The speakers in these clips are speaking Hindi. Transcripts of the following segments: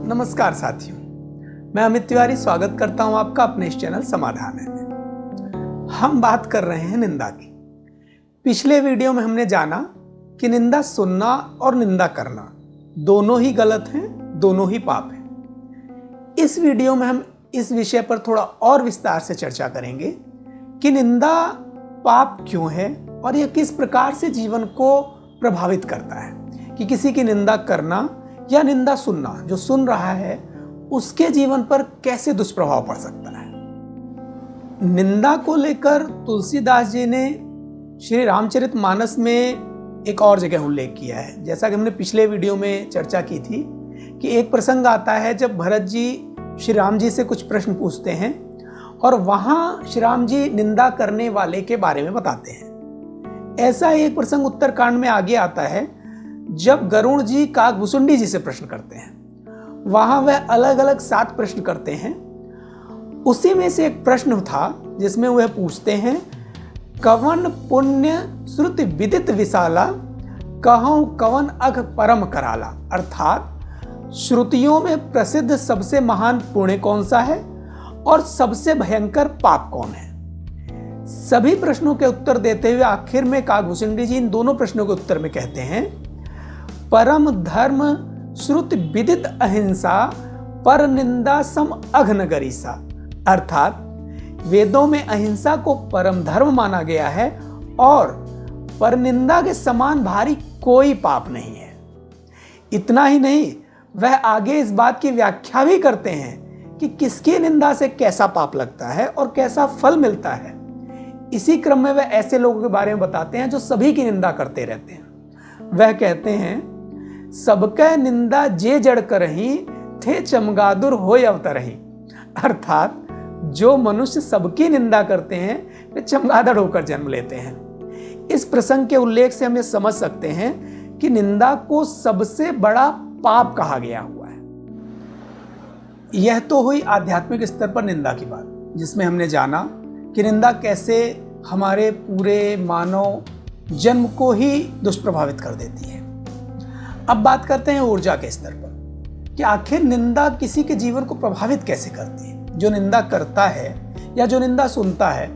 नमस्कार साथियों, मैं अमित तिवारी स्वागत करता हूं आपका अपने इस चैनल समाधान में। हम बात कर रहे हैं निंदा की। पिछले वीडियो में हमने जाना कि निंदा सुनना और निंदा करना दोनों ही गलत हैं, दोनों ही पाप हैं। इस वीडियो में हम इस विषय पर थोड़ा और विस्तार से चर्चा करेंगे कि निंदा पाप क्यों है और यह किस प्रकार से जीवन को प्रभावित करता है कि किसी की निंदा करना या निंदा सुनना, जो सुन रहा है उसके जीवन पर कैसे दुष्प्रभाव पड़ सकता है। निंदा को लेकर तुलसीदास जी ने श्री रामचरितमानस में एक और जगह उल्लेख किया है। जैसा कि हमने पिछले वीडियो में चर्चा की थी कि एक प्रसंग आता है जब भरत जी श्री राम जी से कुछ प्रश्न पूछते हैं और वहां श्री राम जी निंदा करने वाले के बारे में बताते हैं। ऐसा एक प्रसंग उत्तरकांड में आगे आता है जब गरुड़ जी काकभुसुंडी जी से प्रश्न करते हैं। वहां वह अलग अलग 7 प्रश्न करते हैं। उसी में से एक प्रश्न था जिसमें वह पूछते हैं, कवन पुण्य श्रुति विदित विशाला, कहूं कवन अघ परम कराला। अर्थात श्रुतियों में प्रसिद्ध सबसे महान पुण्य कौन सा है और सबसे भयंकर पाप कौन है। सभी प्रश्नों के उत्तर देते हुए आखिर में काकभुसुंडी जी इन दोनों प्रश्नों के उत्तर में कहते हैं, परम धर्म श्रुति विदित अहिंसा, पर निंदा सम अघ नगरीसा। अर्थात वेदों में अहिंसा को परम धर्म माना गया है और पर निंदा के समान भारी कोई पाप नहीं है। इतना ही नहीं, वह आगे इस बात की व्याख्या भी करते हैं कि किसकी निंदा से कैसा पाप लगता है और कैसा फल मिलता है। इसी क्रम में वह ऐसे लोगों के बारे में बताते हैं जो सभी की निंदा करते रहते हैं। वह कहते हैं, सबके निंदा जे जड़ करही, थे चमगादुर होय अवतरही। अर्थात जो मनुष्य सबकी निंदा करते हैं वे चमगादड़ होकर जन्म लेते हैं। इस प्रसंग के उल्लेख से हम ये समझ सकते हैं कि निंदा को सबसे बड़ा पाप कहा गया हुआ है। यह तो हुई आध्यात्मिक स्तर पर निंदा की बात, जिसमें हमने जाना कि निंदा कैसे हमारे पूरे मानव जन्म को ही दुष्प्रभावित कर देती है। अब बात करते हैं ऊर्जा के स्तर पर कि आखिर निंदा किसी के जीवन को प्रभावित कैसे करती है। जो निंदा करता है या जो निंदा सुनता है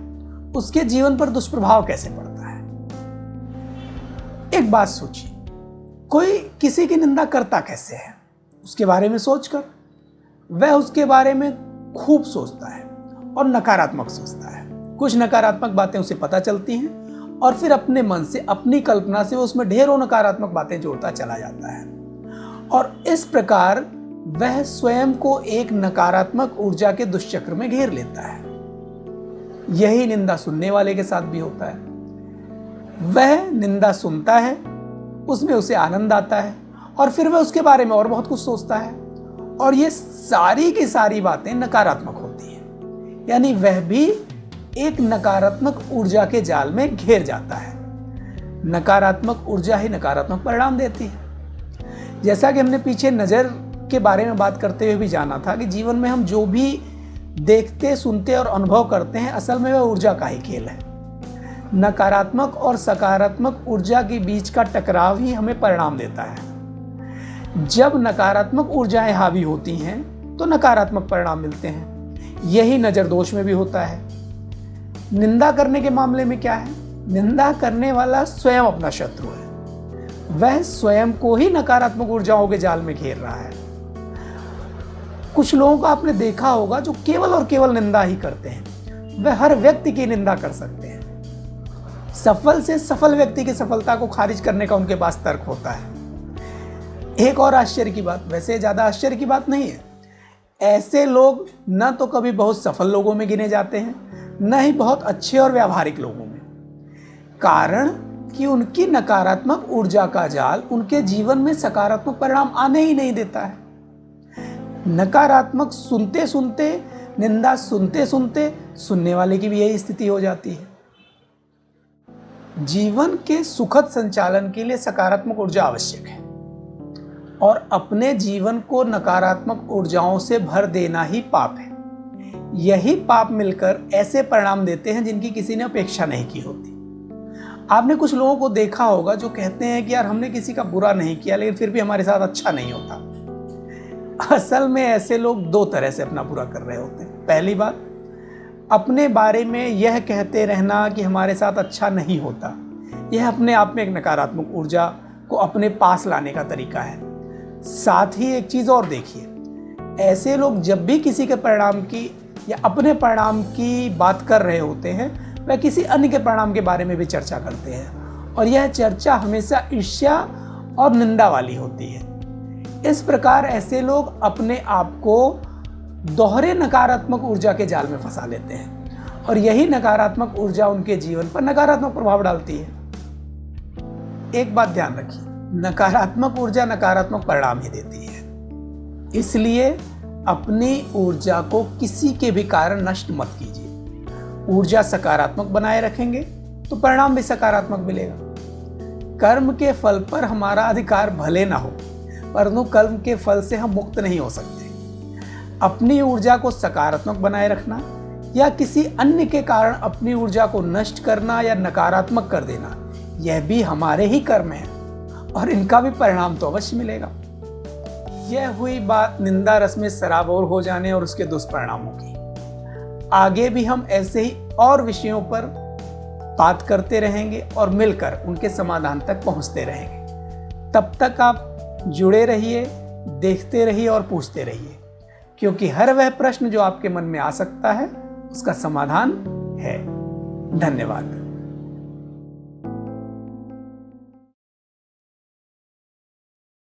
उसके जीवन पर दुष्प्रभाव कैसे पड़ता है। एक बात सोचिए, कोई किसी की निंदा करता कैसे है, उसके बारे में सोचकर वह उसके बारे में खूब सोचता है और नकारात्मक सोचता है। कुछ नकारात्मक बातें उसे पता चलती हैं और फिर अपने मन से, अपनी कल्पना से वो उसमें ढेरों नकारात्मक बातें जोड़ता चला जाता है और इस प्रकार वह स्वयं को एक नकारात्मक ऊर्जा के दुष्चक्र में घेर लेता है। यही निंदा सुनने वाले के साथ भी होता है। वह निंदा सुनता है, उसमें उसे आनंद आता है और फिर वह उसके बारे में और बहुत कुछ सोचता है और ये सारी की सारी बातें नकारात्मक होती हैं। यानी वह भी एक नकारात्मक ऊर्जा के जाल में घेर जाता है। नकारात्मक ऊर्जा ही नकारात्मक परिणाम देती है। जैसा कि हमने पीछे नजर के बारे में बात करते हुए भी जाना था कि जीवन में हम जो भी देखते, सुनते और अनुभव करते हैं असल में वह ऊर्जा का ही खेल है। नकारात्मक और सकारात्मक ऊर्जा के बीच का टकराव ही हमें परिणाम देता है। जब नकारात्मक ऊर्जाएं हावी होती हैं तो नकारात्मक परिणाम मिलते हैं। यही नजर दोष में भी होता है। निंदा करने के मामले में क्या है, निंदा करने वाला स्वयं अपना शत्रु है। वह स्वयं को ही नकारात्मक ऊर्जाओं के जाल में घेर रहा है। कुछ लोगों को आपने देखा होगा जो केवल और केवल निंदा ही करते हैं। वह हर व्यक्ति की निंदा कर सकते हैं। सफल से सफल व्यक्ति की सफलता को खारिज करने का उनके पास तर्क होता है। एक और आश्चर्य की बात, वैसे ज्यादा आश्चर्य की बात नहीं है, ऐसे लोग न तो कभी बहुत सफल लोगों में गिने जाते हैं न ही बहुत अच्छे और व्यावहारिक लोगों में। कारण कि उनकी नकारात्मक ऊर्जा का जाल उनके जीवन में सकारात्मक परिणाम आने ही नहीं देता है। नकारात्मक सुनते सुनते, निंदा सुनते सुनते सुनने वाले की भी यही स्थिति हो जाती है। जीवन के सुखद संचालन के लिए सकारात्मक ऊर्जा आवश्यक है और अपने जीवन को नकारात्मक ऊर्जाओं से भर देना ही पाप है। यही पाप मिलकर ऐसे परिणाम देते हैं जिनकी किसी ने अपेक्षा नहीं की होती। आपने कुछ लोगों को देखा होगा जो कहते हैं कि यार हमने किसी का बुरा नहीं किया लेकिन फिर भी हमारे साथ अच्छा नहीं होता। असल में ऐसे लोग दो तरह से अपना बुरा कर रहे होते हैं। पहली बात, अपने बारे में यह कहते रहना कि हमारे साथ अच्छा नहीं होता, यह अपने आप में एक नकारात्मक ऊर्जा को अपने पास लाने का तरीका है। साथ ही एक चीज़ और देखिए, ऐसे लोग जब भी किसी के परिणाम की या अपने परिणाम की बात कर रहे होते हैं, वह किसी अन्य के परिणाम के बारे में भी चर्चा करते हैं, और यह चर्चा हमेशा ईर्ष्या और निंदा वाली होती है। इस प्रकार ऐसे लोग अपने आप को दोहरे नकारात्मक ऊर्जा के जाल में फंसा लेते हैं, और यही नकारात्मक ऊर्जा उनके जीवन पर नकारात्मक प्रभाव डालती है। एक बात ध्यान रखिए, नकारात्मक ऊर्जा नकारात्मक परिणाम ही देती है, इसलिए अपनी ऊर्जा को किसी के भी कारण नष्ट मत कीजिए। ऊर्जा सकारात्मक बनाए रखेंगे तो परिणाम भी सकारात्मक मिलेगा। कर्म के फल पर हमारा अधिकार भले ना हो, परंतु कर्म के फल से हम मुक्त नहीं हो सकते। अपनी ऊर्जा को सकारात्मक बनाए रखना या किसी अन्य के कारण अपनी ऊर्जा को नष्ट करना या नकारात्मक कर देना, यह भी हमारे ही कर्म है, और इनका भी परिणाम तो अवश्य मिलेगा। यह हुई बात निंदा रस में सराबोर हो जाने और उसके दुष्परिणामों की। आगे भी हम ऐसे ही और विषयों पर बात करते रहेंगे और मिलकर उनके समाधान तक पहुंचते रहेंगे। तब तक आप जुड़े रहिए, देखते रहिए और पूछते रहिए, क्योंकि हर वह प्रश्न जो आपके मन में आ सकता है उसका समाधान है। धन्यवाद।